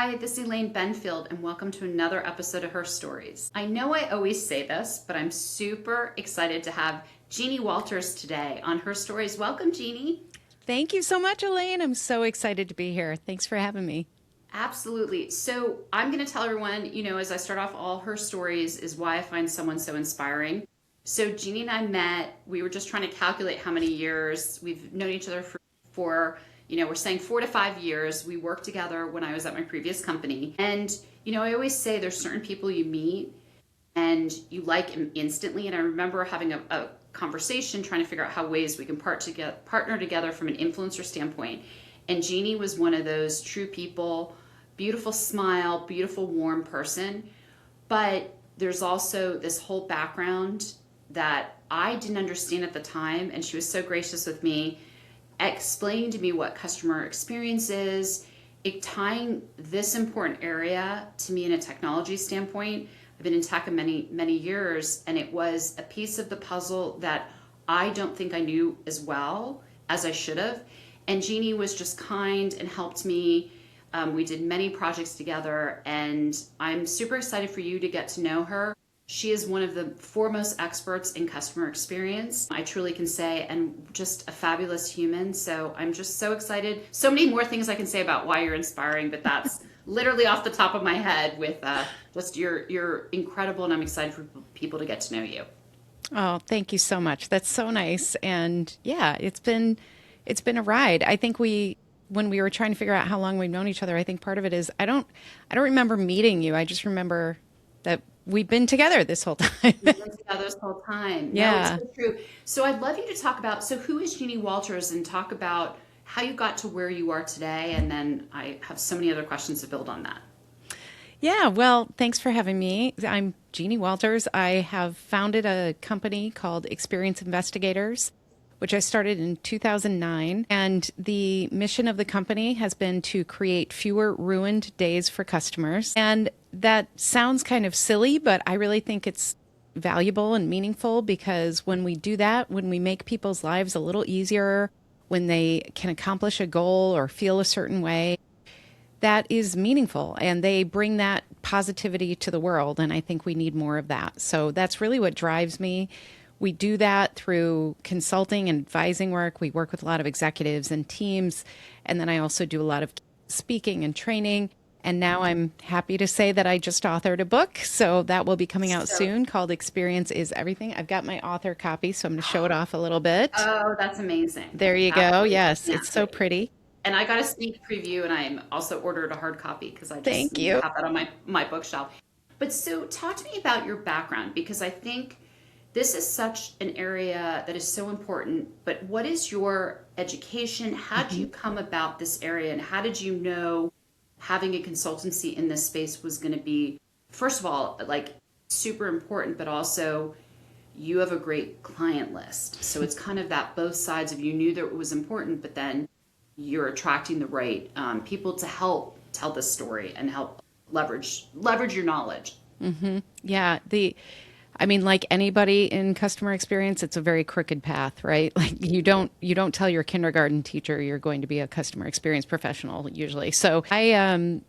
Hi, this is Elaine Benfield, and welcome to another episode of Herstories. I know I always say this, but I'm super excited to have Jeannie Walters today on Herstories. Welcome, Jeannie. Thank you so much, Elaine. I'm so excited to be here. Thanks for having me. Absolutely. So I'm going to tell everyone, as I start off, all her stories is why I find someone so inspiring. So Jeannie and I met, we were just trying to calculate how many years we've known each other for we're saying 4 to 5 years. We worked together when I was at my previous company. And, I always say there's certain people you meet and you like them instantly. And I remember having a conversation trying to figure out how ways we can partner together from an influencer standpoint. And Jeannie was one of those true people, beautiful smile, beautiful, warm person. But there's also this whole background that I didn't understand at the time. And she was so gracious with me, explaining to me what customer experience is, tying this important area to me in a technology standpoint. I've been in tech many, many years, and it was a piece of the puzzle that I don't think I knew as well as I should have. And Jeannie was just kind and helped me. We did many projects together, and I'm super excited for you to get to know her. She is one of the foremost experts in customer experience, I truly can say, and just a fabulous human. So I'm just so excited. So many more things I can say about why you're inspiring, but that's literally off the top of my head with just you're incredible, and I'm excited for people to get to know you. Oh, thank you so much. That's so nice. And yeah, it's been a ride. I think when we were trying to figure out how long we've known each other, I think part of it is I don't remember meeting you. I just remember that we've been together this whole time. We've been together this whole time. No, it's Yeah. so true. So I'd love you to talk about, so who is Jeannie Walters, and talk about how you got to where you are today. And then I have so many other questions to build on that. Yeah, well, thanks for having me. I'm Jeannie Walters. I have founded a company called Experience Investigators, which I started in 2009. And the mission of the company has been to create fewer ruined days for customers. And that sounds kind of silly, but I really think it's valuable and meaningful because when we do that, when we make people's lives a little easier, when they can accomplish a goal or feel a certain way, that is meaningful and they bring that positivity to the world. And I think we need more of that. So that's really what drives me. We do that through consulting and advising work. We work with a lot of executives and teams. And then I also do a lot of speaking and training. And now I'm happy to say that I just authored a book. So that will be coming out So, soon called Experience is Everything. I've got my author copy, so I'm going to show it off a little bit. oh, that's amazing. There you go. Absolutely Yes, it's so fantastic. pretty. And I got a sneak preview, and I'm also ordered a hard copy because I just Thank need to you. have that on my bookshelf. But so talk to me about your background, because I think this is such an area that is so important. But what is your education? How did you come about this area, and how did you know having a consultancy in this space was going to be, first of all, like super important, but also you have a great client list. So it's kind of that both sides of, you knew that it was important, but then you're attracting the right people to help tell this story and help leverage your knowledge. Yeah, I mean, like anybody in customer experience, it's a very crooked path, right? Like you don't tell your kindergarten teacher you're going to be a customer experience professional usually. So I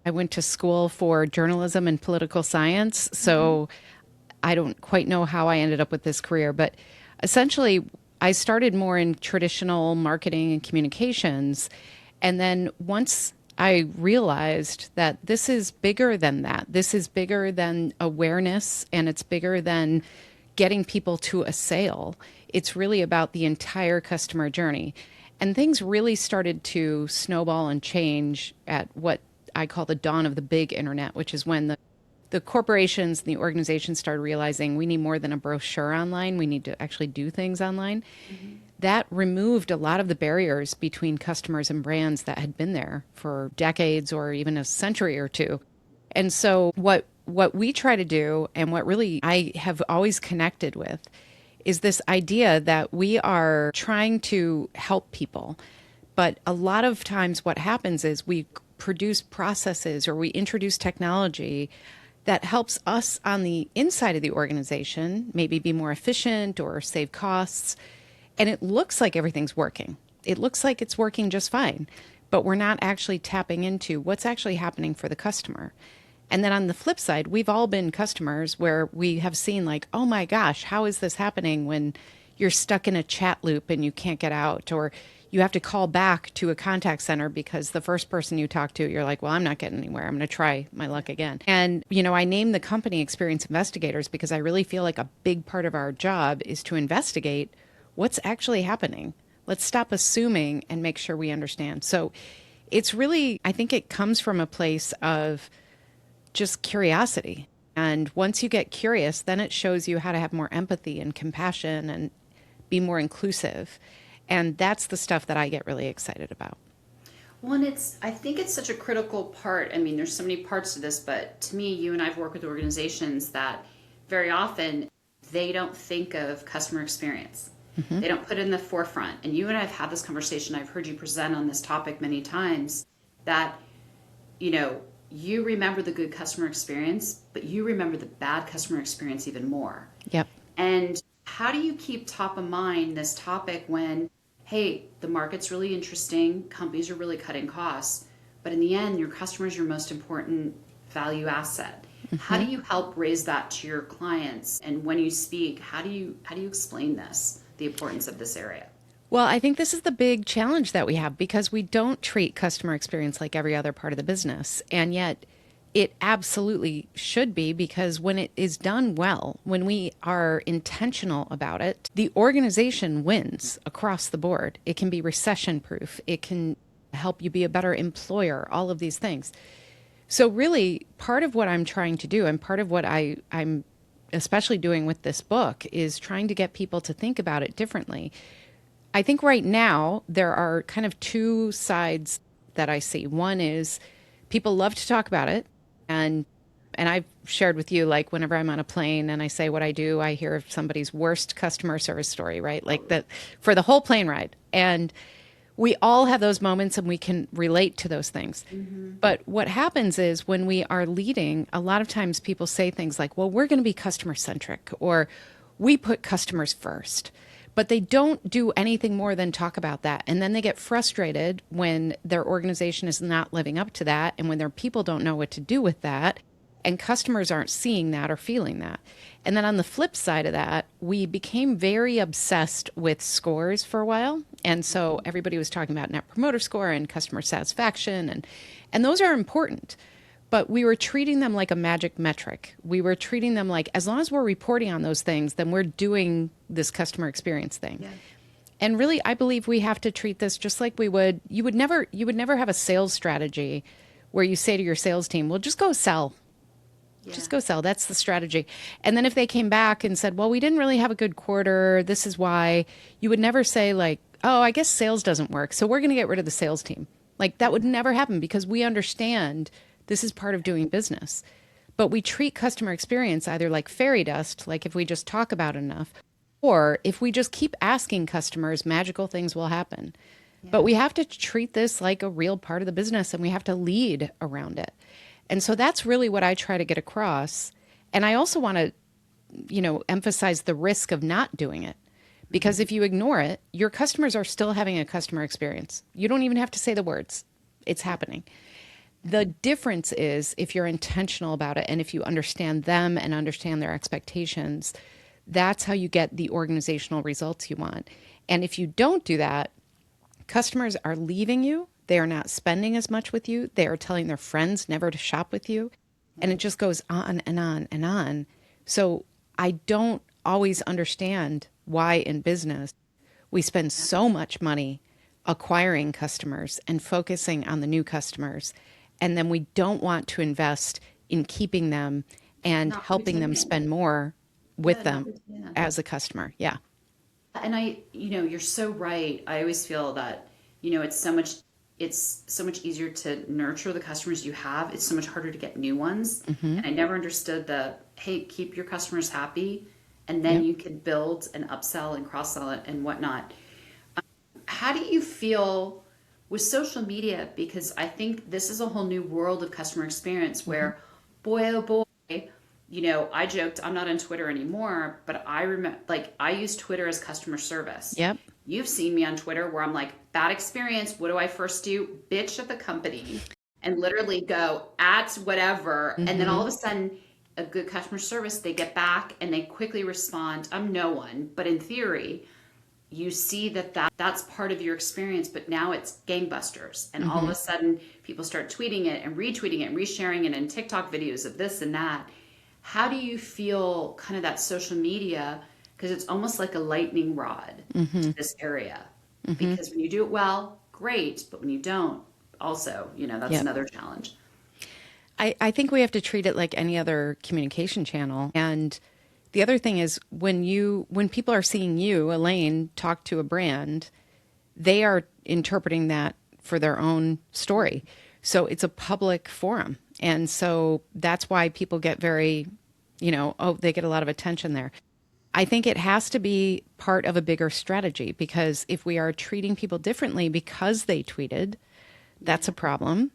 went to school for journalism and political science. So I don't quite know how I ended up with this career, but essentially I started more in traditional marketing and communications. And then once I realized that this is bigger than that, this is bigger than awareness and it's bigger than getting people to a sale. It's really about the entire customer journey. And things really started to snowball and change at what I call the dawn of the big internet, which is when the corporations and the organizations started realizing we need more than a brochure online. We need to actually do things online. Mhm. That removed a lot of the barriers between customers and brands that had been there for decades or even a century or two. And so what we try to do and what really I have always connected with is this idea that we are trying to help people. But a lot of times what happens is we produce processes or we introduce technology that helps us on the inside of the organization maybe be more efficient or save costs. And it looks like everything's working. It looks like it's working just fine. but we're not actually tapping into what's actually happening for the customer. And then on the flip side, we've all been customers where we have seen like, oh my gosh, how is this happening when you're stuck in a chat loop and you can't get out, or you have to call back to a contact center because the first person you talk to, you're like, well, I'm not getting anywhere. I'm going to try my luck again. And, I named the company Experience Investigators because I really feel like a big part of our job is to investigate what's actually happening. Let's stop assuming and make sure we understand. So it's really, I think it comes from a place of just curiosity. And once you get curious, then it shows you how to have more empathy and compassion and be more inclusive. And that's the stuff that I get really excited about. Well, and I think it's such a critical part. I mean, there's so many parts to this, but to me, you and I've worked with organizations that very often they don't think of customer experience. Mm-hmm. They don't put it in the forefront. And you and I have had this conversation. I've heard you present on this topic many times that, you remember the good customer experience, but you remember the bad customer experience even more. Yep. And how do you keep top of mind this topic when, hey, the market's really interesting, companies are really cutting costs, but in the end, your customer is your most important value asset. Mm-hmm. How do you help raise that to your clients? And when you speak, how do you explain this, the importance of this area? Well, I think this is the big challenge that we have because we don't treat customer experience like every other part of the business. And yet it absolutely should be, because when it is done well, when we are intentional about it, the organization wins across the board. It can be recession proof. It can help you be a better employer, all of these things. So really part of what I'm trying to do, and part of what I'm especially doing with this book, is trying to get people to think about it differently. I think right now there are kind of two sides that I see. One is people love to talk about it. And I've shared with you, like whenever I'm on a plane and I say what I do, I hear of somebody's worst customer service story, right? Like that for the whole plane ride. And we all have those moments and we can relate to those things. Mm-hmm. But what happens is when we are leading, a lot of times people say things like, well, we're going to be customer centric, or we put customers first. But they don't do anything more than talk about that. And then they get frustrated when their organization is not living up to that, and when their people don't know what to do with that, and customers aren't seeing that or feeling that. And then on the flip side of that, we became very obsessed with scores for a while. And so everybody was talking about Net Promoter Score and customer satisfaction, and those are important. But we were treating them like a magic metric. We were treating them like, as long as we're reporting on those things, then we're doing this customer experience thing. Yeah. And really, I believe we have to treat this just like you would never have a sales strategy where you say to your sales team, well, just go sell. Yeah. Just go sell. That's the strategy. And then if they came back and said, well, we didn't really have a good quarter, this is why, you would never say like, oh, I guess sales doesn't work, so we're going to get rid of the sales team. Like that would never happen, because we understand this is part of doing business. But we treat customer experience either like fairy dust, like if we just talk about it enough, or if we just keep asking customers, magical things will happen. Yeah. But we have to treat this like a real part of the business, and we have to lead around it. And so that's really what I try to get across. And I also want to, emphasize the risk of not doing it. Because if you ignore it, your customers are still having a customer experience. You don't even have to say the words. It's happening. The difference is if you're intentional about it, and if you understand them and understand their expectations, that's how you get the organizational results you want. And if you don't do that, customers are leaving you. They are not spending as much with you. They are telling their friends never to shop with you. And it just goes on and on and on. So I don't always understand why in business we spend so much money acquiring customers and focusing on the new customers. And then we don't want to invest in keeping them and helping them spend more with them as a customer. Yeah. And you're so right. I always feel that, it's so much easier to nurture the customers you have. It's so much harder to get new ones. Mm-hmm. And I never understood hey, keep your customers happy, and then you can build and upsell and cross-sell it and whatnot. How do you feel with social media? Because I think this is a whole new world of customer experience where, boy, oh boy, I joked, I'm not on Twitter anymore, but I remember, I use Twitter as customer service. Yep. You've seen me on Twitter where I'm like, bad experience. What do I first do? Bitch at the company and literally go at whatever. And then all Hmm. of a sudden, a good customer service, they get back and they quickly respond. I'm no one, but in theory, you see that's part of your experience, but now it's gangbusters. And all of Hmm. a sudden, people start tweeting it and retweeting it and resharing it and TikTok videos of this and that. How do you feel kind of that social media? Because it's almost like a lightning rod Hmm. to this area. Hmm. Because when you do it well, great. But when you don't, also, that's Yep. another challenge. I think we have to treat it like any other communication channel. And the other thing is when people are seeing you, Elaine, talk to a brand, they are interpreting that for their own story. So it's a public forum. And so that's why people get very, oh, they get a lot of attention there. I think it has to be part of a bigger strategy because if we are treating people differently because they tweeted, that's a problem.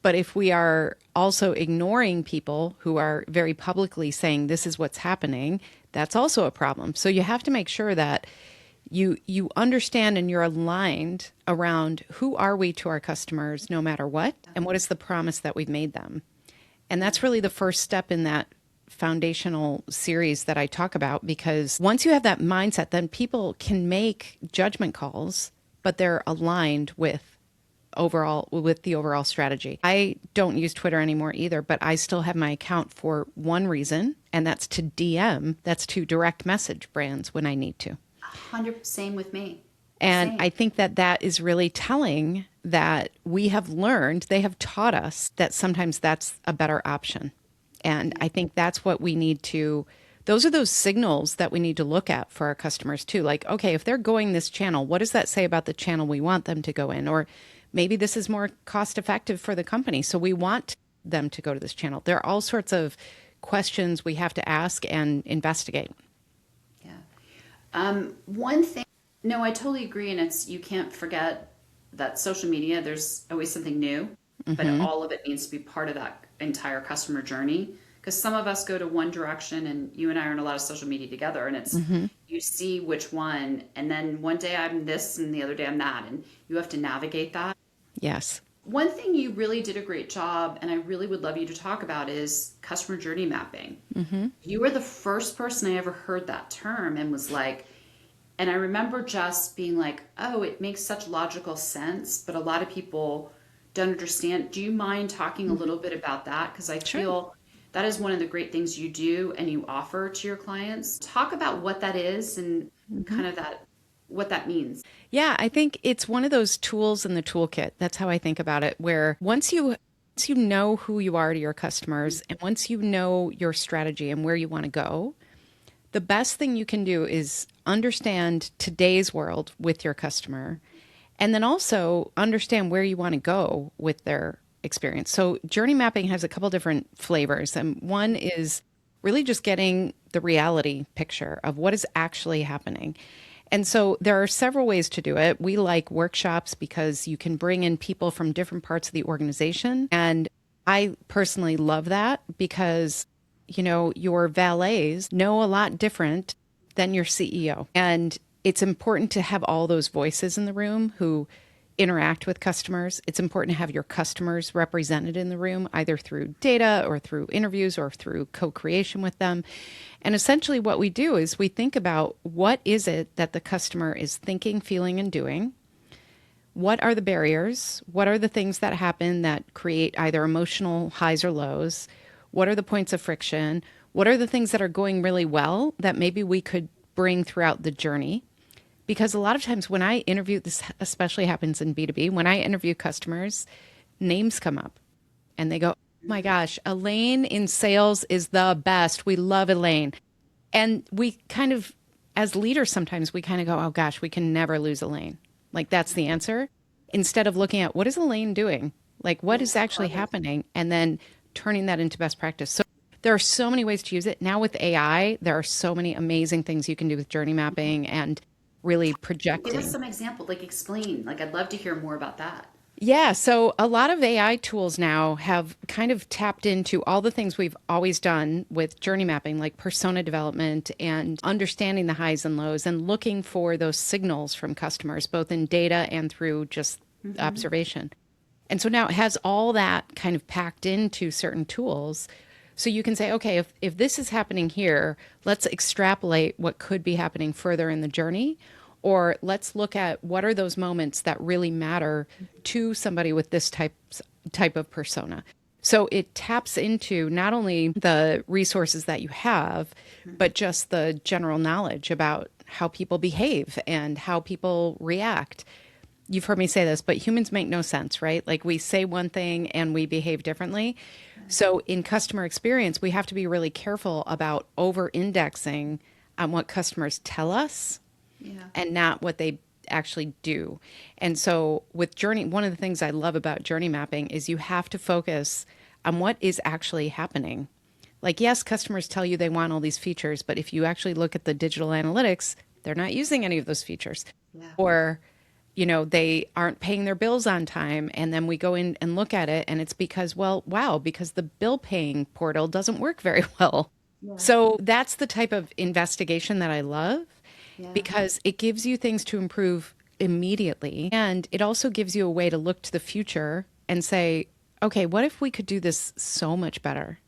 But if we are also ignoring people who are very publicly saying this is what's happening, that's also a problem. So you have to make sure that you understand and you're aligned around who are we to our customers no matter what and what is the promise that we've made them. And Yeah. that's really the first step in that foundational series that I talk about because once you have that mindset, then people can make judgment calls, but they're aligned with the overall strategy. I don't use Twitter anymore either, but I still have my account for one reason, and that's to DM, that's to direct message brands when I need to. 100 same with me. And Same. I think that that is really telling that we have learned, they have taught us that sometimes that's a better option. And I think that's what we need to, those are those signals that we need to look at for our customers too. Like, okay, if they're going this channel, what does that say about the channel we want them to go in? Or maybe this is more cost effective for the company. So we want them to go to this channel. There are all sorts of questions we have to ask and investigate. Yeah. One thing, no, I totally agree. And you can't forget that social media, there's always something new, but Hmm. all of it needs to be part of that entire customer journey. Because some of us go to one direction, and you and I are in a lot of social media together, and Hmm. you see which one, and then one day I'm this, and the other day I'm that, and you have to navigate that. Yes. One thing you really did a great job, and I really would love you to talk about, is customer journey mapping. Hmm. You were the first person I ever heard that term and was like, and I remember just being like, oh, it makes such logical sense, but a lot of people don't understand. Do you mind talking a Hmm. little bit about that? Because I Sure. feel that is one of the great things you do and you offer to your clients. Talk about what that is and Hmm. kind of what that means. Yeah, I think it's one of those tools in the toolkit. That's how I think about it, where once you know who you are to your customers and once you know your strategy and where you want to go, the best thing you can do is understand today's world with your customer and then also understand where you want to go with their experience. So, journey mapping has a couple different flavors. And one is really just getting the reality picture of what is actually happening. And so there are several ways to do it. We like workshops because you can bring in people from different parts of the organization. And I personally love that because, your valets know a lot different than your CEO. And it's important to have all those voices in the room who interact with customers. It's important to have your customers represented in the room, either through data or through interviews or through co creation with them. And essentially, what we do is we think about what is it that the customer is thinking, feeling, and doing. What are the barriers? What are the things that happen that create either emotional highs or lows? What are the points of friction? What are the things that are going really well that maybe we could bring throughout the journey? Because a lot of times when I interview, this especially happens in B2B, when I interview customers, names come up and they go, oh my gosh, Elaine in sales is the best. We love Elaine. And we kind of, as leaders, sometimes we kind of go, oh gosh, we can never lose Elaine. Like that's the answer. Instead of looking at what is Elaine doing? Like what Yeah, is actually love it. happening? And then turning that into best practice. So there are so many ways to use it. Now with AI, there are so many amazing things you can do with journey mapping and really Give us projecting. some example, like explain. Like I'd love to hear more about that. Yeah, so a lot of AI tools now have kind of tapped into all the things we've always done with journey mapping, like persona development and understanding the highs and lows and looking for those signals from customers, both in data and through just observation. And so now it has all that kind of packed into certain tools. So you can say, okay, if this is happening here, let's extrapolate what could be happening further in the journey. Or let's look at what are those moments that really matter to somebody with this type of persona. So it taps into not only the resources that you have, but just the general knowledge about how people behave and how people react. You've heard me say this, but humans make no sense, right? Like we say one thing and we behave differently. So in customer experience, we have to be really careful about over indexing on what customers tell us Yeah. and not what they actually do. And so with journey, one of the things I love about journey mapping is you have to focus on what is actually happening. Like, yes, customers tell you they want all these features, but if you actually look at the digital analytics, they're not using any of those features. Yeah. Or, they aren't paying their bills on time. And then we go in and look at it, and it's because, well, wow, because the bill paying portal doesn't work very well. Yeah. So that's the type of investigation that I love Yeah. because it gives you things to improve immediately. And it also gives you a way to look to the future and say, okay, what if we could do this so much better?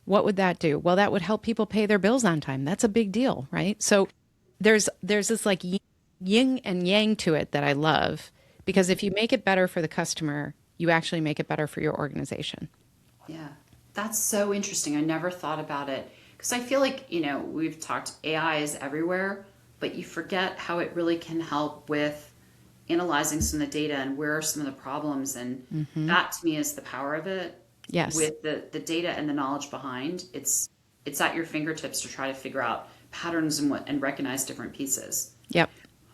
What would that do? Well, that would help people pay their bills on time. That's a big deal, right? So there's this like yin and yang to it that I love because if you make it better for the customer, you actually make it better for your organization. Yeah, that's so interesting. I never thought about it because I feel like, we've talked AI is everywhere, but you forget how it really can help with analyzing some of the data and where are some of the problems. And that to me is the power of it. Yes. With the data and the knowledge behind, it's at your fingertips to try to figure out patterns and recognize different pieces. Yep.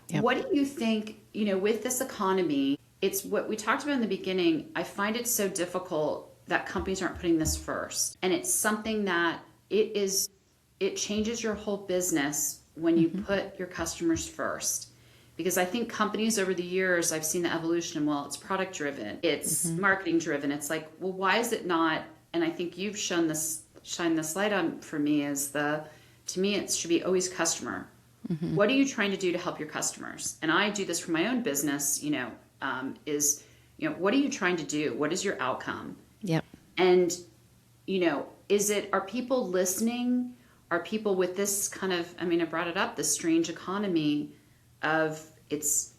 Yep. What do you think, with this economy, it's what we talked about in the beginning. I find it so difficult that companies aren't putting this first. And it's something that it changes your whole business when you put your customers first. Because I think companies over the years, I've seen the evolution. Well, it's product driven, it's marketing driven. It's like, well, why is it not? And I think you've shine this light on for me to me, it should be always customer. What are you trying to do to help your customers? And I do this for my own business, what are you trying to do? What is your outcome? Yep. And, are people listening? Are people with this kind of, I brought it up, this strange economy of it's,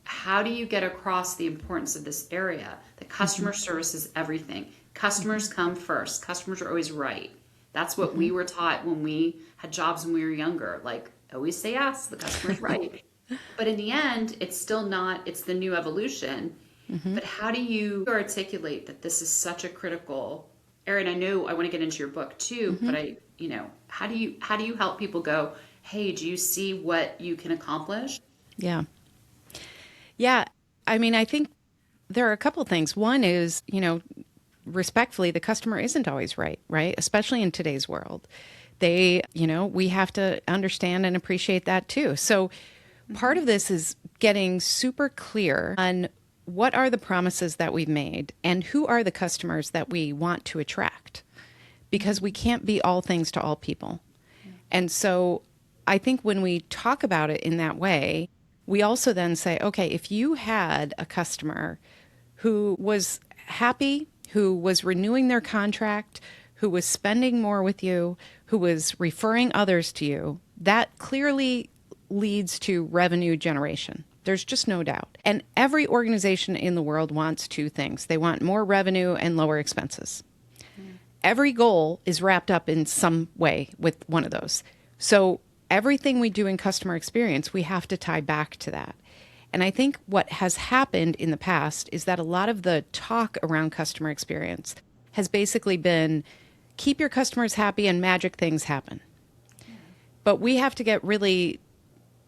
how do you get across the importance of this area? The customer service is everything. Customers come first. Customers are always right. That's what we were taught when we had jobs when we were younger. Like, always say yes, the customer's right. But in the end, it's still not, it's the new evolution. But how do you articulate that this is such a critical area? And I know I want to get into your book too, but how do you help people go, hey, do you see what you can accomplish? Yeah. Yeah. I think there are a couple of things. One is, respectfully, the customer isn't always right? Especially in today's world. We have to understand and appreciate that too. So part of this is getting super clear on what are the promises that we've made and who are the customers that we want to attract, because we can't be all things to all people. And so I think when we talk about it in that way, we also then say, okay, if you had a customer who was happy, who was renewing their contract, who was spending more with you, who was referring others to you, that clearly leads to revenue generation. There's just no doubt. And every organization in the world wants two things. They want more revenue and lower expenses. Every goal is wrapped up in some way with one of those. So everything we do in customer experience, we have to tie back to that. And I think what has happened in the past is that a lot of the talk around customer experience has basically been keep your customers happy and magic things happen. But we have to get really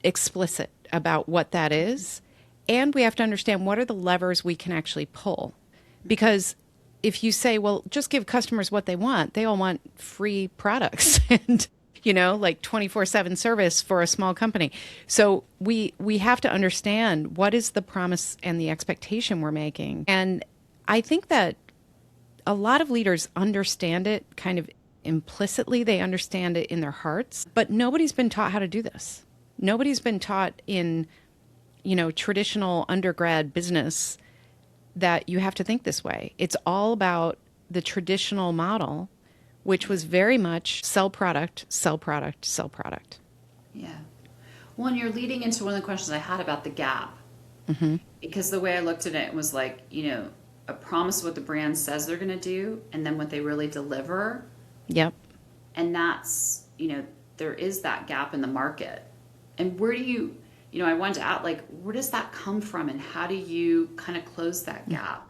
explicit about what that is. And we have to understand what are the levers we can actually pull. Because if you say, well, just give customers what they want, they all want free products. And like 24/7 service for a small company. So we have to understand what is the promise and the expectation we're making. And I think that a lot of leaders understand it kind of implicitly. They understand it in their hearts, but nobody's been taught how to do this. Nobody's been taught in, traditional undergrad business that you have to think this way. It's all about the traditional model, which was very much sell product, sell product, sell product. Yeah. Well, and you're leading into one of the questions I had about the gap. Because the way I looked at it was like, a promise what the brand says they're going to do and then what they really deliver. Yep. And that's, there is that gap in the market. And where do you, I wanted to ask, like, where does that come from and how do you kind of close that gap?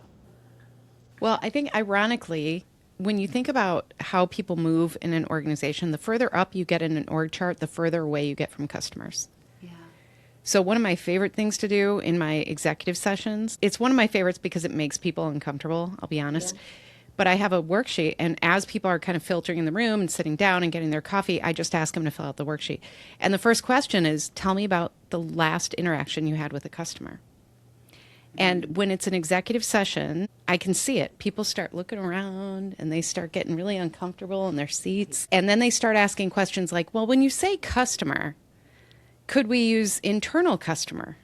Well, I think ironically, when you think about how people move in an organization, the further up you get in an org chart, the further away you get from customers. Yeah. So one of my favorite things to do in my executive sessions, it's one of my favorites because it makes people uncomfortable, I'll be honest. Yeah. But I have a worksheet, and as people are kind of filtering in the room and sitting down and getting their coffee, I just ask them to fill out the worksheet. And the first question is, tell me about the last interaction you had with a customer. And when it's an executive session, I can see it. People start looking around and they start getting really uncomfortable in their seats. And then they start asking questions like, well, when you say customer, could we use internal customer?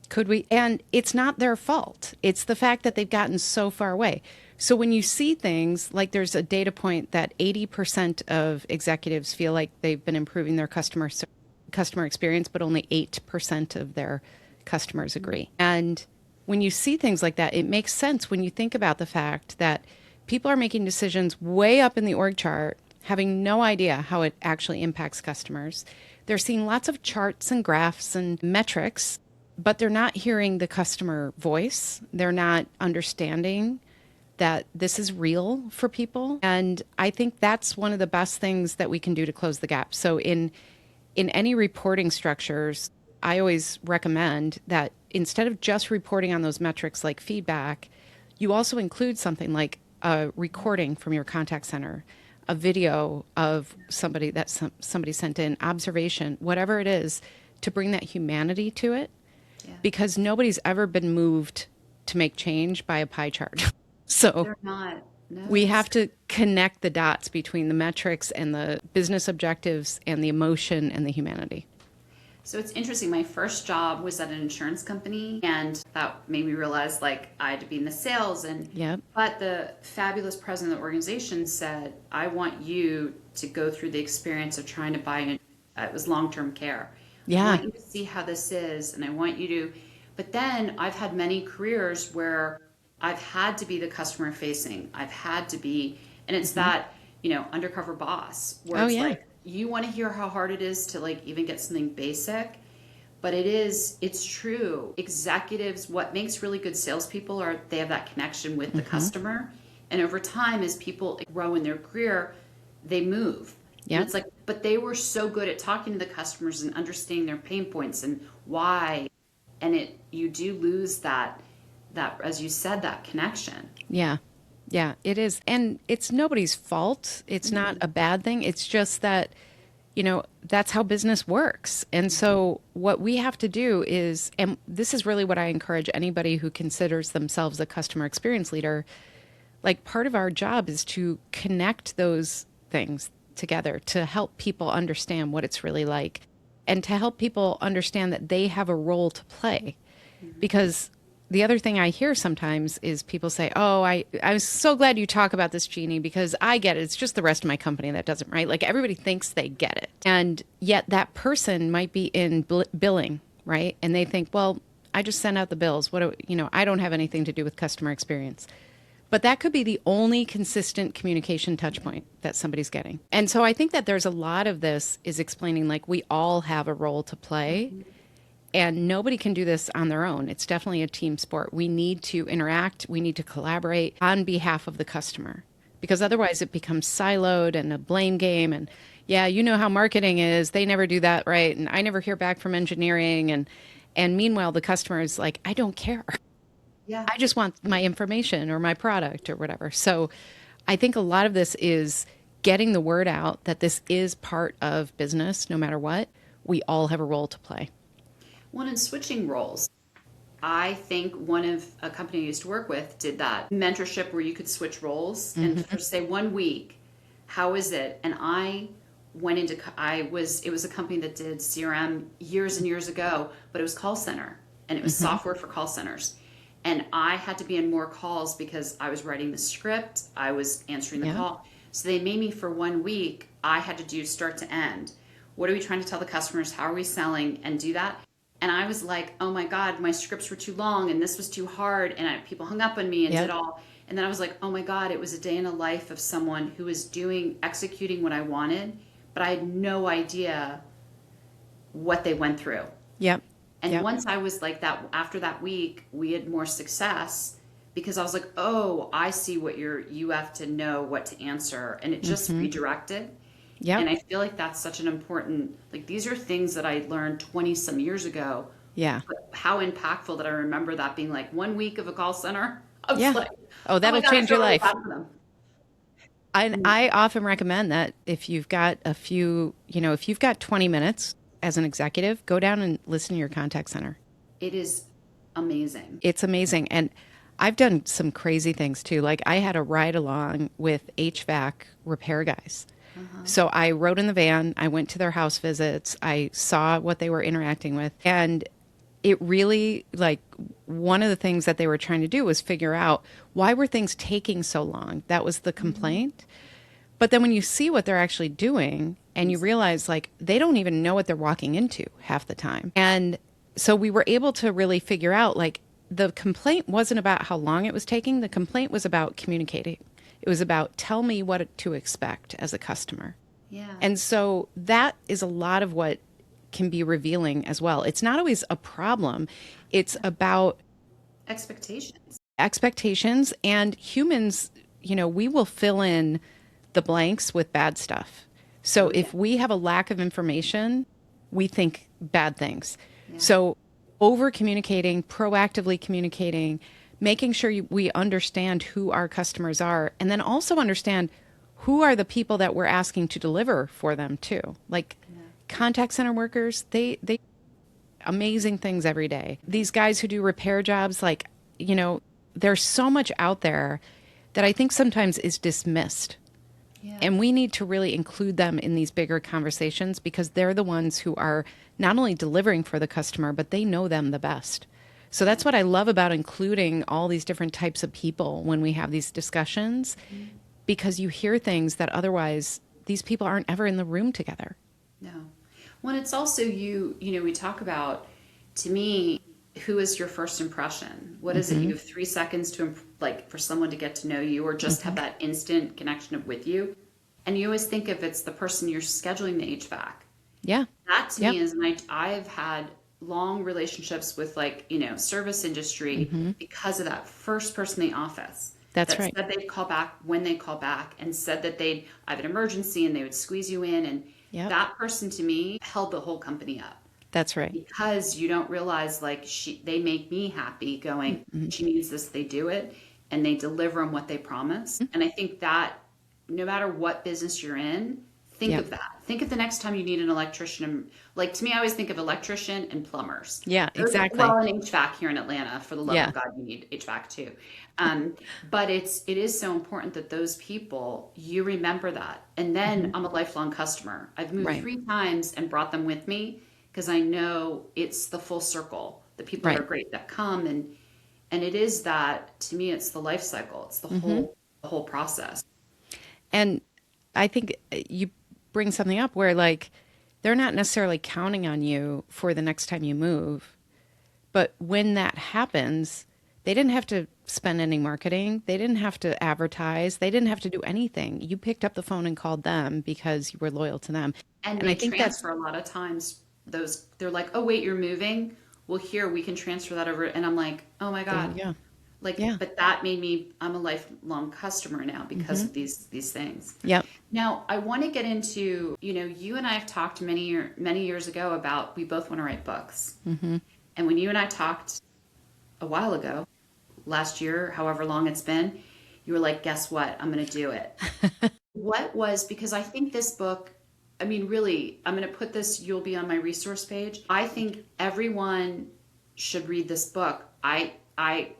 Could we? And it's not their fault. It's the fact that they've gotten so far away. So when you see things like there's a data point that 80% of executives feel like they've been improving their customer experience, but only 8% of their customers agree. And when you see things like that, it makes sense when you think about the fact that people are making decisions way up in the org chart, having no idea how it actually impacts customers. They're seeing lots of charts and graphs and metrics, but they're not hearing the customer voice. They're not understanding that this is real for people. And I think that's one of the best things that we can do to close the gap. So in any reporting structures, I always recommend that instead of just reporting on those metrics like feedback, you also include something like a recording from your contact center, a video of somebody that somebody sent in, observation, whatever it is, to bring that humanity to it. Yeah. Because nobody's ever been moved to make change by a pie chart. So they're not. No. We have to connect the dots between the metrics and the business objectives and the emotion and the humanity. So it's interesting. My first job was at an insurance company, and that made me realize like I had to be in the sales. And yep. But the fabulous president of the organization said, "I want you to go through the experience of trying to buy an." It was long-term care. Yeah. I want you to see how this is, and I want you to. But then I've had many careers where I've had to be the customer facing. I've had to be, and it's that, undercover boss where it's like, you want to hear how hard it is to like even get something basic, but it's true. Executives, what makes really good salespeople are they have that connection with the customer. And over time, as people grow in their career, they move. Yeah. It's like, but they were so good at talking to the customers and understanding their pain points and why. And you do lose that, as you said, that connection. Yeah, it is. And it's nobody's fault. It's not a bad thing. It's just that, that's how business works. And so what we have to do is, and this is really what I encourage anybody who considers themselves a customer experience leader, like part of our job is to connect those things together to help people understand what it's really like and to help people understand that they have a role to play. Because the other thing I hear sometimes is people say, oh, I was so glad you talk about this, Jeannie, because I get it. It's just the rest of my company that doesn't, right? Like everybody thinks they get it. And yet that person might be in billing, right? And they think, well, I just send out the bills. I don't have anything to do with customer experience. But that could be the only consistent communication touch point that somebody's getting. And so I think that there's a lot of this is explaining like we all have a role to play. And nobody can do this on their own. It's definitely a team sport. We need to interact. We need to collaborate on behalf of the customer because otherwise it becomes siloed and a blame game. And yeah, you know how marketing is. They never do that right. And I never hear back from engineering. And meanwhile, the customer is like, I don't care. Yeah. I just want my information or my product or whatever. So I think a lot of this is getting the word out that this is part of business, no matter what, we all have a role to play. One in switching roles. I think one of a company I used to work with did that mentorship where you could switch roles and for say 1 week, how is it? And I went into, it was a company that did CRM years and years ago, but it was call center and it was software for call centers. And I had to be in more calls because I was writing the script, I was answering the call. So they made me for 1 week, I had to do start to end. What are we trying to tell the customers? How are we selling? And do that. And I was like, oh my God, my scripts were too long and this was too hard. And people hung up on me and did all. And then I was like, oh my God, it was a day in the life of someone who was executing what I wanted, but I had no idea what they went through. Yep. And once I was like that, after that week, we had more success because I was like, oh, I see what you have to know what to answer. And it just redirected. Yeah. And I feel like that's such an important, like these are things that I learned 20 some years ago. Yeah. But how impactful that I remember that being like 1 week of a call center. I was like, oh, that'll change your life. Them. I often recommend that if you've got if you've got 20 minutes as an executive, go down and listen to your contact center. It is amazing. It's amazing. And I've done some crazy things too. Like I had a ride along with HVAC repair guys. So I rode in the van, I went to their house visits, I saw what they were interacting with. And it really, like, one of the things that they were trying to do was figure out why were things taking so long? That was the complaint. But then when you see what they're actually doing and you realize, like, they don't even know what they're walking into half the time. And so we were able to really figure out, like, the complaint wasn't about how long it was taking. The complaint was about communicating. It was about tell me what to expect as a customer. Yeah. And so that is a lot of what can be revealing as well. It's not always a problem. It's about expectations and humans, we will fill in the blanks with bad stuff. So if we have a lack of information, we think bad things. Yeah. So over communicating, proactively communicating, making sure we understand who our customers are, and then also understand who are the people that we're asking to deliver for them too. Like contact center workers, they amazing things every day. These guys who do repair jobs, like, there's so much out there that I think sometimes is dismissed. Yeah. And we need to really include them in these bigger conversations because they're the ones who are not only delivering for the customer, but they know them the best. So that's what I love about including all these different types of people when we have these discussions, because you hear things that otherwise these people aren't ever in the room together. No. Well, it's also we talk about, to me, who is your first impression? What is it? You have 3 seconds to for someone to get to know you or just have that instant connection with you. And you always think if it's the person you're scheduling the HVAC. Yeah. That to me is, and I've had long relationships with service industry because of that first person in the office. That's right. Said they'd call back when they call back and said that they'd have an emergency and they would squeeze you in. And that person to me held the whole company up. That's right. Because you don't realize they make me happy going, she needs this, they do it, and they deliver them what they promise. And I think that no matter what business you're in, think of that. Think of the next time you need an electrician. Like, to me, I always think of electrician and plumbers. Yeah, exactly. Well, an HVAC here in Atlanta, for the love of God, you need HVAC too. But it is so important that those people, you remember that. And then I'm a lifelong customer. I've moved 3 times and brought them with me because I know it's the full circle. The people that are great that come, and it is that, to me, it's the life cycle. It's the whole process. And I think you bring something up where, like, they're not necessarily counting on you for the next time you move. But when that happens, they didn't have to spend any marketing. They didn't have to advertise. They didn't have to do anything. You picked up the phone and called them because you were loyal to them. And I think that's for a lot of times, they're like, oh, wait, you're moving? Well, here, we can transfer that over. And I'm like, oh my God. Yeah. But that made me, I'm a lifelong customer now because of these things. Yep. Now, I want to get into, you and I have talked many years ago about, we both want to write books. And when you and I talked a while ago, last year, however long it's been, you were like, guess what? I'm going to do it. what was, because I think this book, I mean, really, I'm going to put this, you'll be on my resource page. I think everyone should read this book. I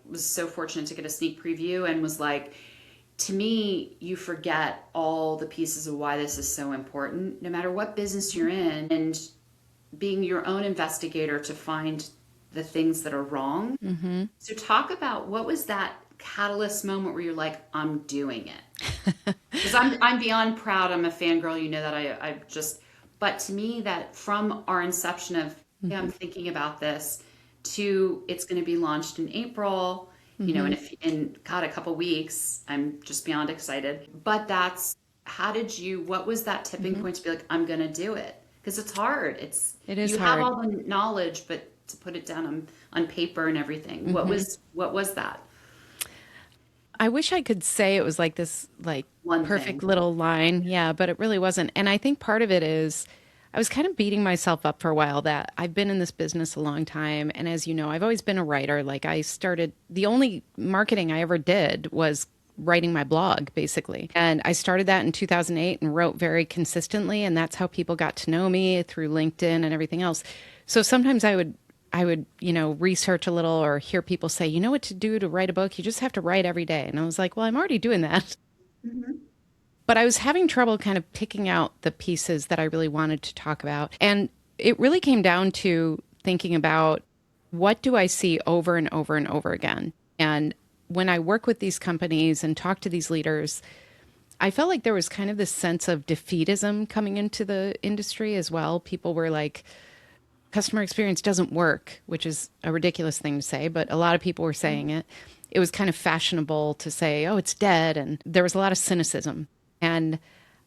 was so fortunate to get a sneak preview and was like, to me, you forget all the pieces of why this is so important, no matter what business you're in, and being your own investigator to find the things that are wrong. Mm-hmm. So talk about what was that catalyst moment where you're like, I'm doing it. Because I'm beyond proud. I'm a fangirl. You know that I just, but to me, that from our inception of, hey, I'm thinking about this, to it's going to be launched in April, you know, Mm-hmm. and if in God, a couple weeks, I'm just beyond excited. But that's, how did you, what was that tipping Mm-hmm. point to be like, I'm going to do it? Because it's hard. It's, It is you have hard. all the knowledge, but to put it down on paper and everything, Mm-hmm. what was that I wish I could say it was like this, like one perfect thing? little line. Yeah, but it really wasn't. And I think part of it is I was kind of beating myself up for a while that I've been in this business a long time. And as you know, I've always been a writer. Like I started, the only marketing I ever did was writing my blog, basically. And I started that in 2008 and wrote very consistently. And that's how people got to know me through LinkedIn and everything else. So sometimes I would, research a little or hear people say, you know what to do to write a book? You just have to write every day. And I was like, well, I'm already doing that. Hmm. But I was having trouble kind of picking out the pieces that I really wanted to talk about. And it really came down to thinking about what do I see over and over and over again? And when I work with these companies and talk to these leaders, I felt like there was kind of this sense of defeatism coming into the industry as well. People were like, customer experience doesn't work, which is a ridiculous thing to say, but a lot of people were saying it. It was kind of fashionable to say, oh, it's dead. And there was a lot of cynicism. And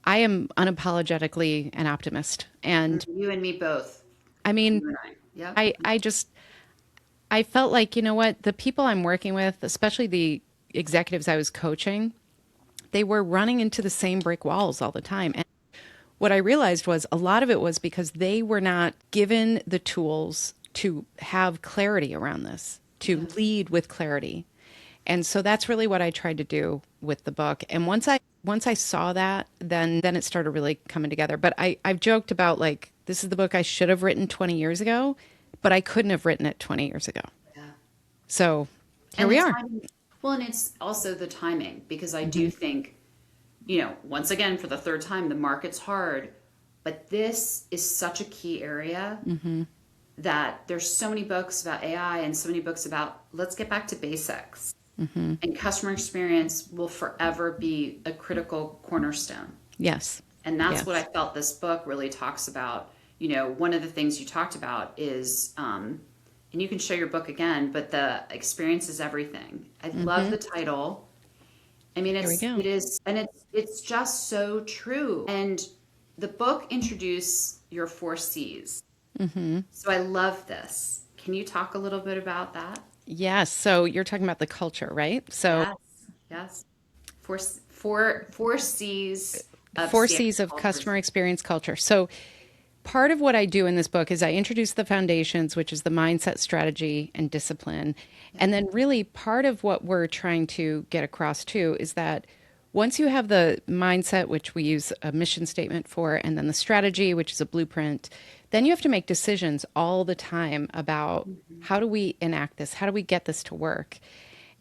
I am unapologetically an optimist. And You and me both. I mean, You and I. Yep. I just, I felt like, you know what, the people I'm working with, especially the executives I was coaching, they were running into the same brick walls all the time. And what I realized was a lot of it was because they were not given the tools to have clarity around this, to Yeah. lead with clarity. And so that's really what I tried to do with the book. And once I saw that, then it started really coming together. But I've joked about like this is the book I should have written 20 years ago, but I couldn't have written it 20 years ago. Yeah. So here And the we are. timing, well, and it's also the timing because I Hmm. do think, you know, once again, for the third time, the market's hard, but this is such a key area Hmm. that there's so many books about AI and so many books about let's get back to basics. Hmm. And customer experience will forever be a critical cornerstone. Yes. And that's what I Yes. felt this book really talks about. You know, one of the things you talked about is, and you can show your book again, but the experience is everything. I love Hmm. the title. I mean, Here we go. it is, and it's just so true. And the book introduced your four C's. Hmm. So I love this. Can you talk a little bit about that? Yes. So you're talking about the culture, right? So Yes. Yes. Four C's of four CX C's of cultures. customer experience culture. So part of what I do in this book is I introduce the foundations, which is the mindset, strategy, and discipline. Yeah. And then, really, part of what we're trying to get across too is that once you have the mindset, which we use a mission statement for, and then the strategy, which is a blueprint, then you have to make decisions all the time about how do we enact this? How do we get this to work?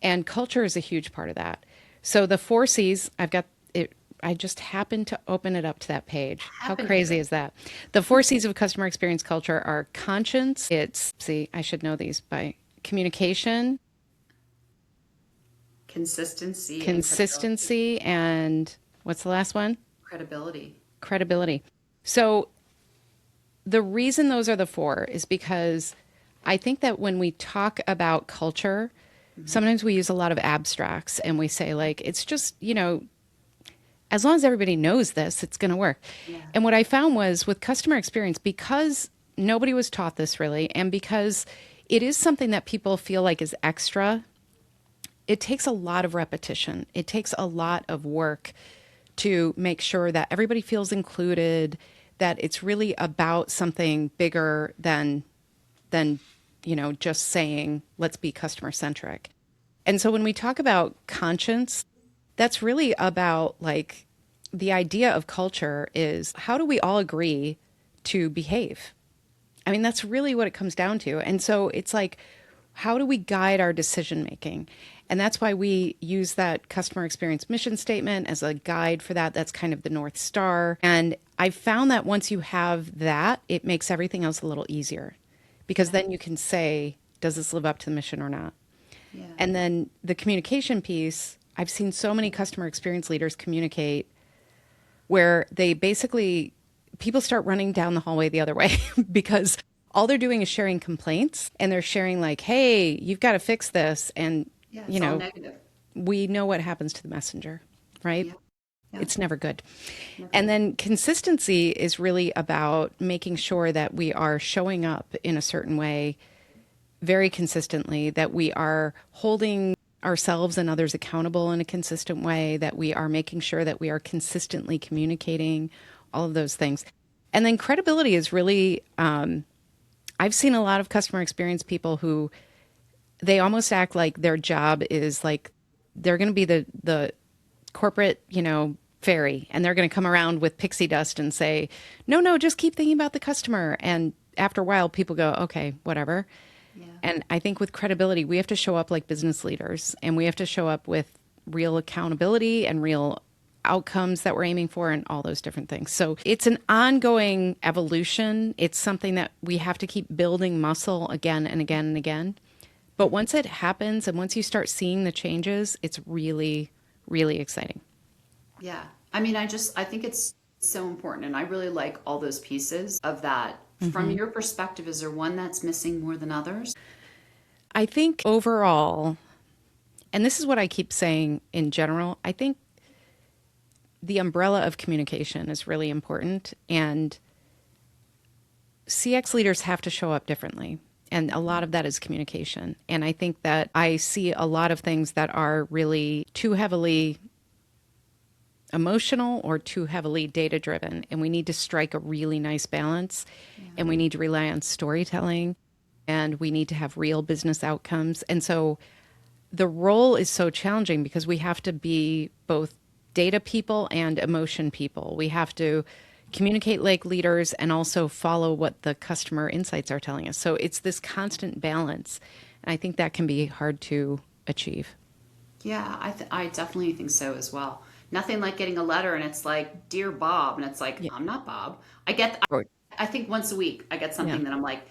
And culture is a huge part of that. So the four C's, I've got it. I just happened to open it up to that page. How Happened to crazy it. is that? The four C's of customer experience culture are conscience. It's, see, I should know these by communication, Consistency and credibility. consistency, and what's the last one? Credibility. Credibility. So the reason those are the four is because I think that when we talk about culture, Mhm. sometimes we use a lot of abstracts and we say, like, it's just, as long as everybody knows this, it's going to work. Yeah. And what I found was with customer experience, because nobody was taught this really, and because it is something that people feel like is extra, it takes a lot of repetition. It takes a lot of work to make sure that everybody feels included, that it's really about something bigger than just saying, let's be customer centric. And so when we talk about conscience, that's really about like the idea of culture is, how do we all agree to behave? I mean, that's really what it comes down to. And so it's like, how do we guide our decision making? And that's why we use that customer experience mission statement as a guide for that. That's kind of the North Star. And I've found that once you have that, it makes everything else a little easier, because then you can say, does this live up to the mission or not? Yeah. And then the communication piece, I've seen so many customer experience leaders communicate where they basically, people start running down the hallway the other way because all they're doing is sharing complaints, and they're sharing like, hey, you've got to fix this. And, Yeah, you it's all know, negative. we know what happens to the messenger, right? Yeah. Yeah. It's never good. Never. And then consistency is really about making sure that we are showing up in a certain way very consistently, that we are holding ourselves and others accountable in a consistent way, that we are making sure that we are consistently communicating, all of those things. And then credibility is really, I've seen a lot of customer experience people who they almost act like their job is like they're going to be the corporate, fairy, and they're going to come around with pixie dust and say, no, just keep thinking about the customer. And after a while, people go, okay, whatever. Yeah. And I think with credibility, we have to show up like business leaders, and we have to show up with real accountability and real outcomes that we're aiming for and all those different things. So it's an ongoing evolution. It's something that we have to keep building muscle again and again and again. But once it happens and once you start seeing the changes, it's really, really exciting. Yeah. I mean, I think it's so important. And I really like all those pieces of that. From your perspective, is there one that's missing more than others? I think overall, and this is what I keep saying in general, I think the umbrella of communication is really important. And CX leaders have to show up differently. And a lot of that is communication. And I think that I see a lot of things that are really too heavily emotional or too heavily data driven. And we need to strike a really nice balance. Yeah. And we need to rely on storytelling, and we need to have real business outcomes. And so the role is so challenging because we have to be both data people and emotion people. We have to communicate like leaders and also follow what the customer insights are telling us. So it's this constant balance. And I think that can be hard to achieve. Yeah, I definitely think so as well. Nothing like getting a letter and it's like, Dear Bob, and it's like, Yeah. I'm not Bob. I think once a week I get something that I'm like,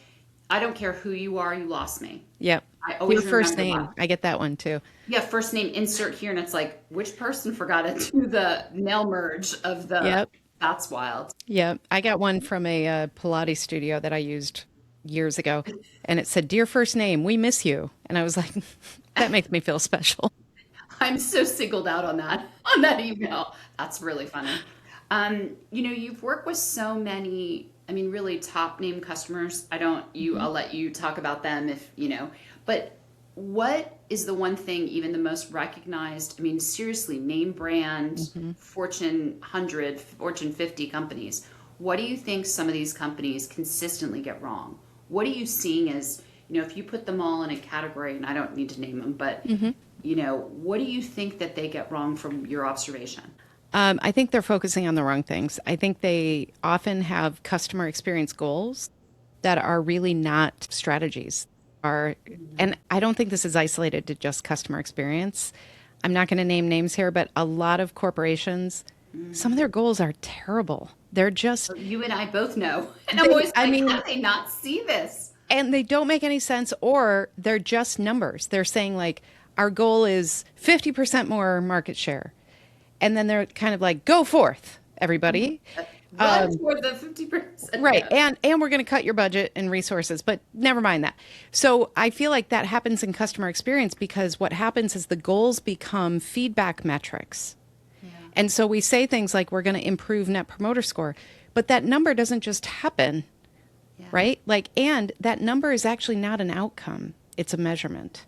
I don't care who you are, you lost me. Yep. I always Your first remember name. that. I get that one too. Yeah, first name insert here, and it's like, which person forgot to do the nail merge of the? Yep. That's wild. Yeah, I got one from a Pilates studio that I used years ago, and it said, "Dear first name, we miss you." And I was like, that makes me feel special. I'm so singled out on that email. That's really funny. You've worked with so many, I mean, really top name customers. I'll let you talk about them but what is the one thing, even the most recognized, I mean, seriously, name brand, Fortune 100, Fortune 50 companies. What do you think some of these companies consistently get wrong? What are you seeing as, if you put them all in a category, and I don't need to name them, but, what do you think that they get wrong from your observation? I think they're focusing on the wrong things. I think they often have customer experience goals that are really not strategies. And I don't think this is isolated to just customer experience. I'm not going to name names here, but a lot of corporations, some of their goals are terrible. They're just, You and I both know. And I'm always like, how do they not see this? and they don't make any sense, or they're just numbers. They're saying like, our goal is 50% more market share. And then they're kind of like, go forth, everybody. Run for the 50%. Right. And we're going to cut your budget and resources, but never mind that. So I feel like that happens in customer experience because what happens is the goals become feedback metrics. Yeah. And so we say things like we're going to improve net promoter score, but that number doesn't just happen, right? And that number is actually not an outcome. It's a measurement.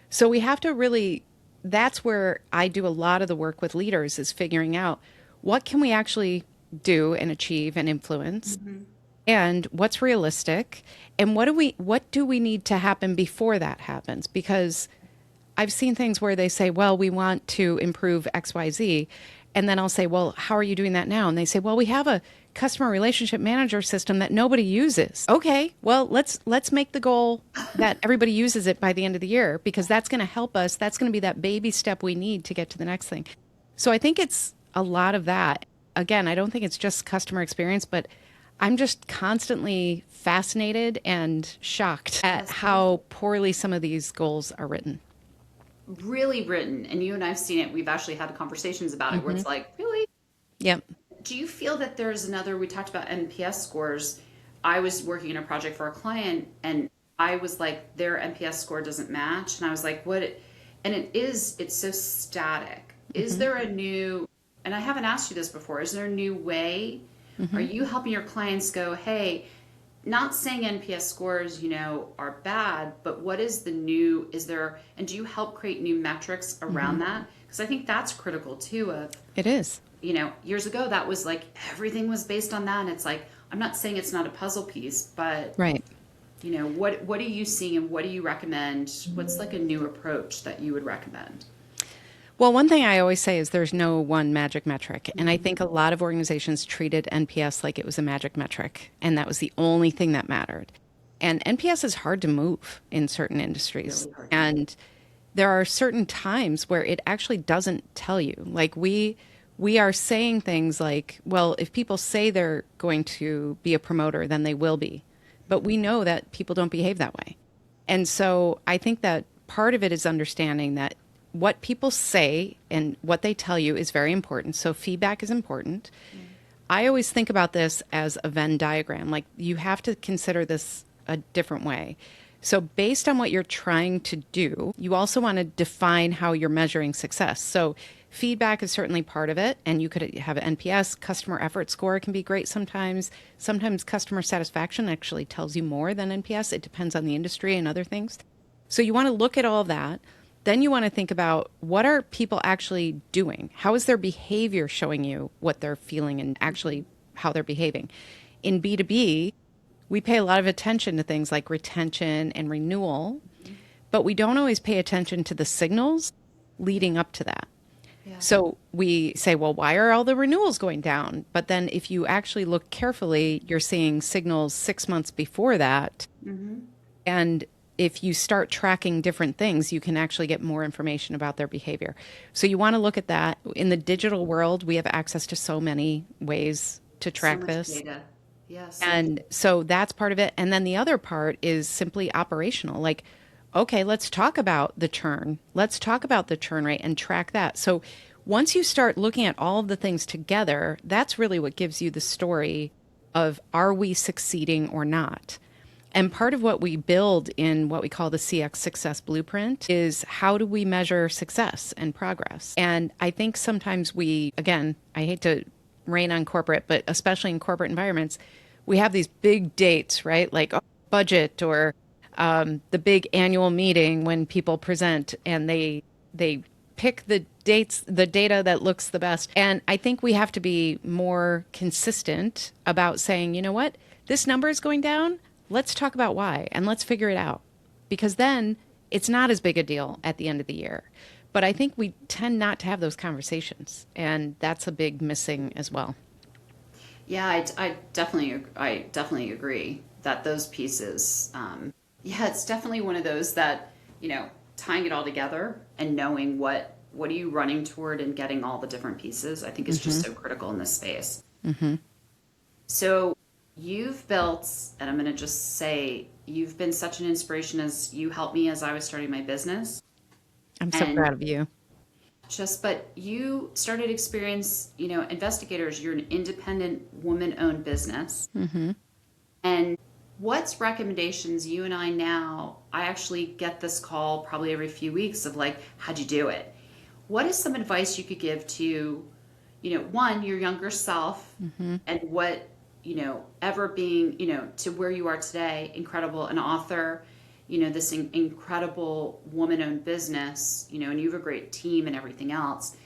So we have to really, that's where I do a lot of the work with leaders, is figuring out what can we actually do and achieve and influence, and what's realistic, and what do we need to happen before that happens. Because I've seen things where they say, well, we want to improve XYZ, And then I'll say, well, how are you doing that now? And they say, well, we have a customer relationship manager system that nobody uses. Okay, well, let's make the goal that everybody uses it by the end of the year, because that's going to help us. That's going to be that baby step we need to get to the next thing. So I think it's a lot of that. Again, I don't think it's just customer experience, but I'm just constantly fascinated and shocked at Yes. how poorly some of these goals are written. Really written. And you and I've seen it. We've actually had conversations about it where it's like, really? Yep. Do you feel that there's another, we talked about NPS scores. I was working in a project for a client and I was like, their NPS score doesn't match. And I was like, what? And it's so static. Is there a new, and I haven't asked you this before, is there a new way? Are you helping your clients go, hey, not saying NPS scores, are bad, but what is the new, and do you help create new metrics around that? Because I think that's critical too of, It is. years ago, that was like, everything was based on that. And it's like, I'm not saying it's not a puzzle piece, but Right. what are you seeing and what do you recommend? What's like a new approach that you would recommend? Well, one thing I always say is there's no one magic metric. And I think a lot of organizations treated NPS like it was a magic metric, and that was the only thing that mattered. And NPS is hard to move in certain industries. Really hard. And there are certain times where it actually doesn't tell you. Like we are saying things like, well, if people say they're going to be a promoter, then they will be. But we know that people don't behave that way. And so I think that part of it is understanding that what people say and what they tell you is very important. So feedback is important. I always think about this as a Venn diagram. Like you have to consider this a different way. So based on what you're trying to do, you also want to define how you're measuring success. So feedback is certainly part of it. And you could have an NPS, customer effort score can be great sometimes. Sometimes customer satisfaction actually tells you more than NPS. It depends on the industry and other things. So you want to look at all of that. Then you want to think about what are people actually doing? How is their behavior showing you what they're feeling and actually how they're behaving? In B2B, we pay a lot of attention to things like retention and renewal, but we don't always pay attention to the signals leading up to that. Yeah. So we say, well, why are all the renewals going down? But then if you actually look carefully, you're seeing signals 6 months before that. And if you start tracking different things, you can actually get more information about their behavior. So you want to look at that. In the digital world, we have access to so many ways to track So much this. data. Yes. And so that's part of it. And then the other part is simply operational. Like, okay, let's talk about the churn. Let's talk about the churn rate and track that. So once you start looking at all of the things together, that's really what gives you the story of are we succeeding or not? And part of what we build in what we call the CX Success Blueprint is how do we measure success and progress? And I think sometimes we, again, I hate to rain on corporate, but especially in corporate environments, we have these big dates, right? Like budget or the big annual meeting when people present and they pick the dates, the data that looks the best. And I think we have to be more consistent about saying, you know what, this number is going down. Let's talk about why and let's figure it out, because then it's not as big a deal at the end of the year. But I think we tend not to have those conversations, and that's a big missing as well. Yeah, I definitely agree that those pieces, yeah, it's definitely one of those that, tying it all together and knowing what are you running toward and getting all the different pieces, I think is just so critical in this space. So you've built, and I'm going to just say, you've been such an inspiration as you helped me as I was starting my business. I'm so And proud of you. but you started Experience, Investigators. You're an independent woman-owned business. And what's recommendations you and I actually get this call probably every few weeks of like, how'd you do it? What is some advice you could give to, one, your younger self and what, ever being, to where you are today, incredible, an author, this incredible woman-owned business, and you have a great team and everything else.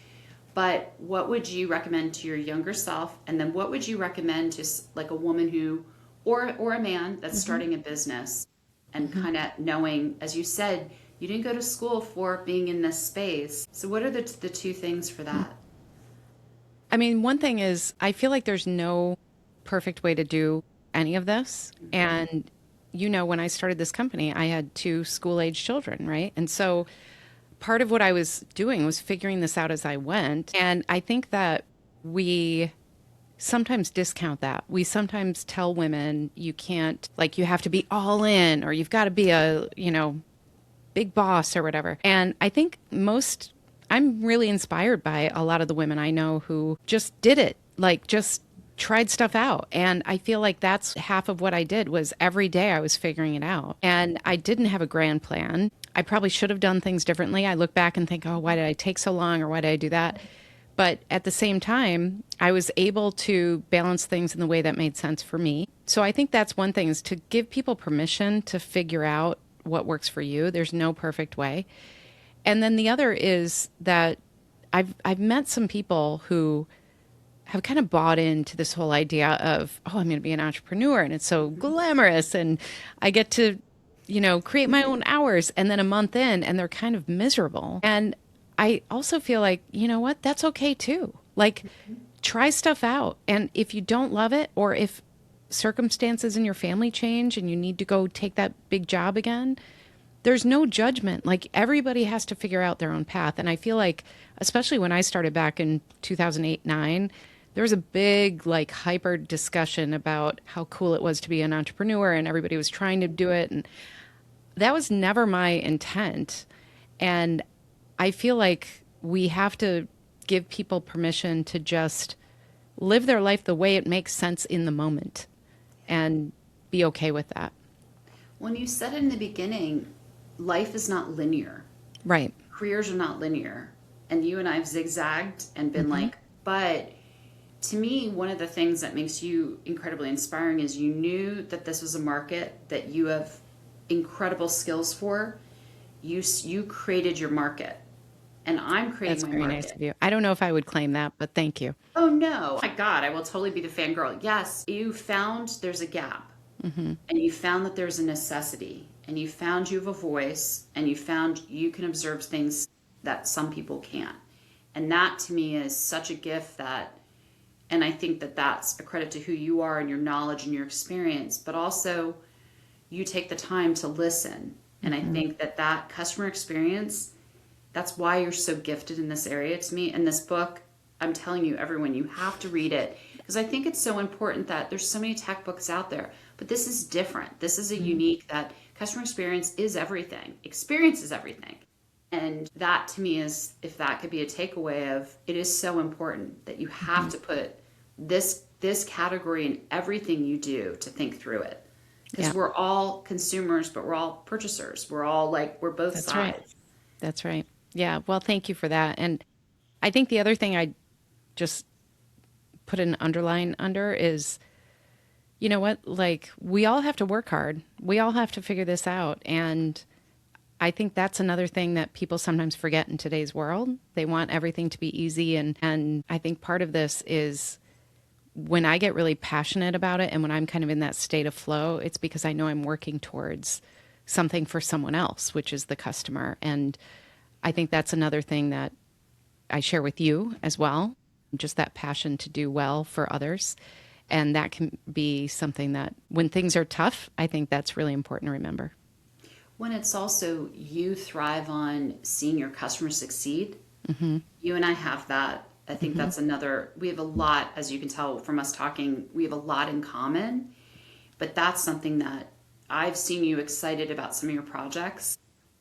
But what would you recommend to your younger self? And then what would you recommend to like a woman who, or a man that's starting a business and kind of knowing, as you said, you didn't go to school for being in this space. So what are the two things for that? I mean, one thing is, I feel like there's no perfect way to do any of this. And, when I started this company, I had two school-age children, right? And so part of what I was doing was figuring this out as I went. And I think that we sometimes discount that. We sometimes tell women you can't, like, you have to be all in or you've got to be a, big boss or whatever. And I think I'm really inspired by a lot of the women I know who just did it, like just tried stuff out. And I feel like that's half of what I did was every day I was figuring it out. And I didn't have a grand plan. I probably should have done things differently. I look back and think, oh, why did I take so long or why did I do that? But at the same time, I was able to balance things in the way that made sense for me. So I think that's one thing is to give people permission to figure out what works for you. There's no perfect way. And then the other is that I've met some people who have kind of bought into this whole idea of, oh, I'm going to be an entrepreneur and it's so glamorous and I get to, create my own hours. And then a month in and they're kind of miserable. And I also feel like, you know what? That's okay too. Like, try stuff out. And if you don't love it, or if circumstances in your family change and you need to go take that big job again, there's no judgment. Like, everybody has to figure out their own path. And I feel like, especially when I started back in 2008, 9, there was a big, like, hyper discussion about how cool it was to be an entrepreneur and everybody was trying to do it. And that was never my intent. And I feel like we have to give people permission to just live their life the way it makes sense in the moment and be okay with that. When you said in the beginning, life is not linear. Right. Careers are not linear. And you and I have zigzagged and been like, but to me, one of the things that makes you incredibly inspiring is you knew that this was a market that you have incredible skills for. You created your market. And I'm creating That's my very market. nice of you. I don't know if I would claim that, but thank you. Oh no. My God, I will totally be the fangirl. Yes, you found there's a gap. And you found that there's a necessity. And you found you have a voice. And you found you can observe things that some people can't. And that to me is such a gift that, and I think that that's a credit to who you are and your knowledge and your experience, but also you take the time to listen. And I think that that customer experience, that's why you're so gifted in this area to me. And this book, I'm telling you, everyone, you have to read it because I think it's so important that there's so many tech books out there, but this is different. This is a unique that customer experience is everything. Experience is everything. And that to me is, if that could be a takeaway of, it is so important that you have to put this category in everything you do to think through it. Because we're all consumers, but we're all purchasers. We're all like, we're both That's sides. right. That's right. Yeah. Well, thank you for that. And I think the other thing I just put an underline under is, you know what? Like, we all have to work hard. We all have to figure this out. And I think that's another thing that people sometimes forget in today's world. They want everything to be easy. And I think part of this is when I get really passionate about it and when I'm kind of in that state of flow, it's because I know I'm working towards something for someone else, which is the customer. And I think that's another thing that I share with you as well, just that passion to do well for others. And that can be something that when things are tough, I think that's really important to remember. When it's also you thrive on seeing your customers succeed. You and I have that. I think that's another, we have a lot, as you can tell from us talking, we have a lot in common, but that's something that I've seen you excited about some of your projects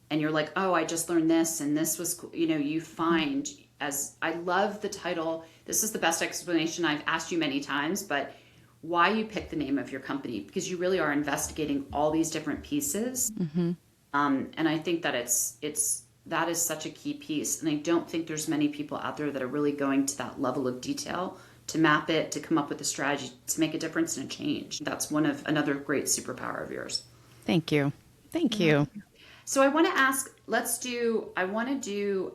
and you're like, oh, I just learned this and this was cool. You find, as I love the title, this is the best explanation I've asked you many times, but why you picked the name of your company, because you really are investigating all these different pieces. And I think that that is such a key piece. And I don't think there's many people out there that are really going to that level of detail to map it, to come up with a strategy, to make a difference and a change. That's another great superpower of yours. Thank you. Thank you. So I want to ask, I want to do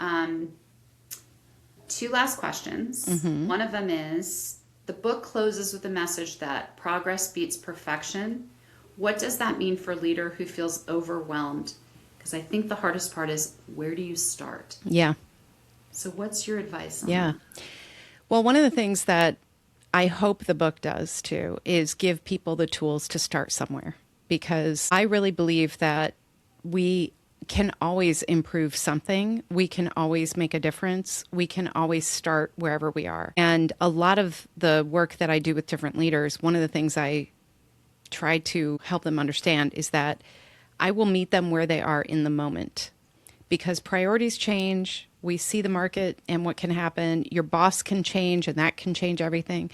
two last questions. One of them is, the book closes with a message that progress beats perfection. What does that mean for a leader who feels overwhelmed? Because I think the hardest part is, where do you start? Yeah. So what's your advice on Yeah. that? Well, one of the things that I hope the book does too is give people the tools to start somewhere, because I really believe that we can always improve something. We can always make a difference. We can always start wherever we are. And a lot of the work that I do with different leaders, one of the things I try to help them understand is that I will meet them where they are in the moment, because priorities change. We see the market and what can happen. Your boss can change and that can change everything.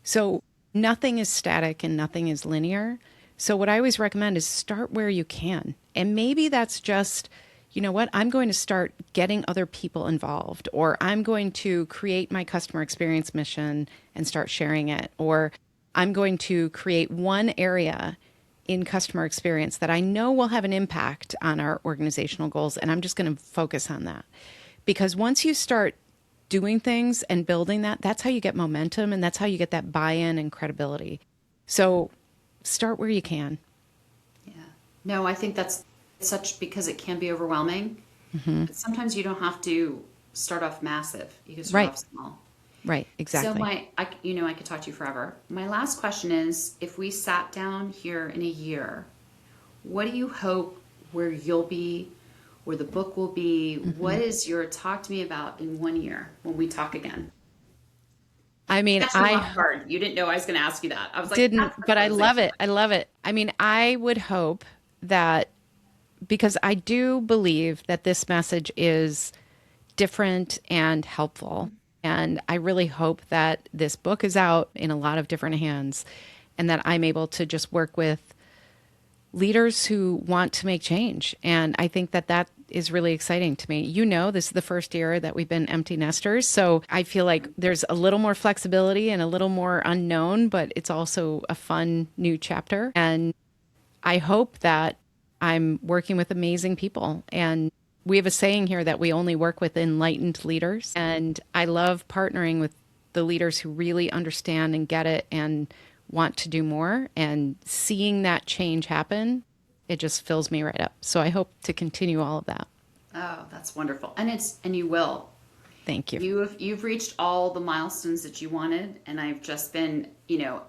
So nothing is static and nothing is linear. So what I always recommend is start where you can. And maybe that's just, you know what, I'm going to start getting other people involved, or I'm going to create my customer experience mission and start sharing it, or I'm going to create one area in customer experience that I know will have an impact on our organizational goals, and I'm just going to focus on that. Because once you start doing things and building that, that's how you get momentum, and that's how you get that buy-in and credibility. So start where you can. Yeah. No, I think that's such, because it can be overwhelming. But sometimes you don't have to start off massive. You can start Right, off small. right, So exactly. I could talk to you forever. My last question is, if we sat down here in a year, what do you hope where you'll be, where the book will be? What is your talk to me about in 1 year when we talk again? I mean, Catch me I off guard. You didn't know I was going to ask you that. I was like, that's didn't, the but I closing. love it. I love it. I mean, I would hope that, because I do believe that this message is different and helpful. And I really hope that this book is out in a lot of different hands, and that I'm able to just work with leaders who want to make change. And I think that that is really exciting to me. You know, this is the first year that we've been empty nesters. So I feel like there's a little more flexibility and a little more unknown, but it's also a fun new chapter. And I hope that I'm working with amazing people. And we have a saying here that we only work with enlightened leaders. And I love partnering with the leaders who really understand and get it and want to do more, and seeing that change happen. It just fills me right up. So I hope to continue all of that. Oh, that's wonderful. And you will. Thank you. You've reached all the milestones that you wanted, and I've just been,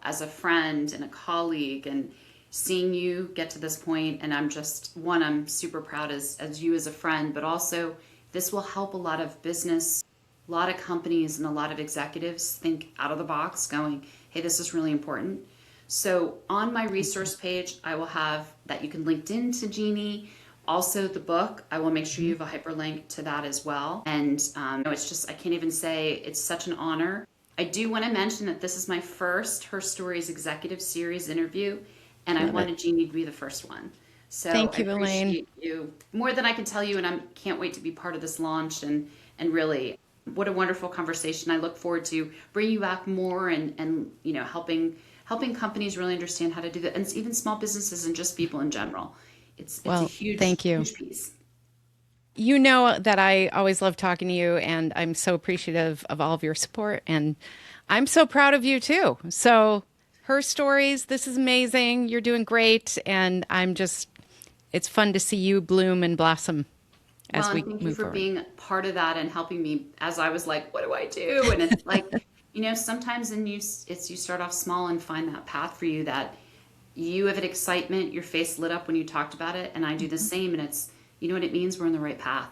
as a friend and a colleague, and seeing you get to this point, and I'm super proud as you as a friend, but also this will help a lot of business, a lot of companies and a lot of executives think out of the box, going, hey, this is really important. So on my resource page, I will have that you can link in to Jeannie. Also, the book, I will make sure you have a hyperlink to that as well. And it's just, I can't even say, it's such an honor. I do want to mention that this is my first Herstories Executive Series interview, and I Love it. wanted Jeannie to be the first one. So Thank I you, Elaine. appreciate you more than I can tell you, and I can't wait to be part of this launch. And really, what a wonderful conversation. I look forward to bringing you back more, and helping companies really understand how to do that, and even small businesses and just people in general. It's a Well, huge thank you. huge piece. You know that I always love talking to you, and I'm so appreciative of all of your support. And I'm so proud of you too. So, her stories, this is amazing. You're doing great. And it's fun to see you bloom and blossom Well, as and we thank you move for forward. being part of that and helping me as I was like, what do I do? And it's like, sometimes you start off small and find that path for you, that you have an excitement, your face lit up when you talked about it, and I do the same, and it's, you know what it means, we're on the right path.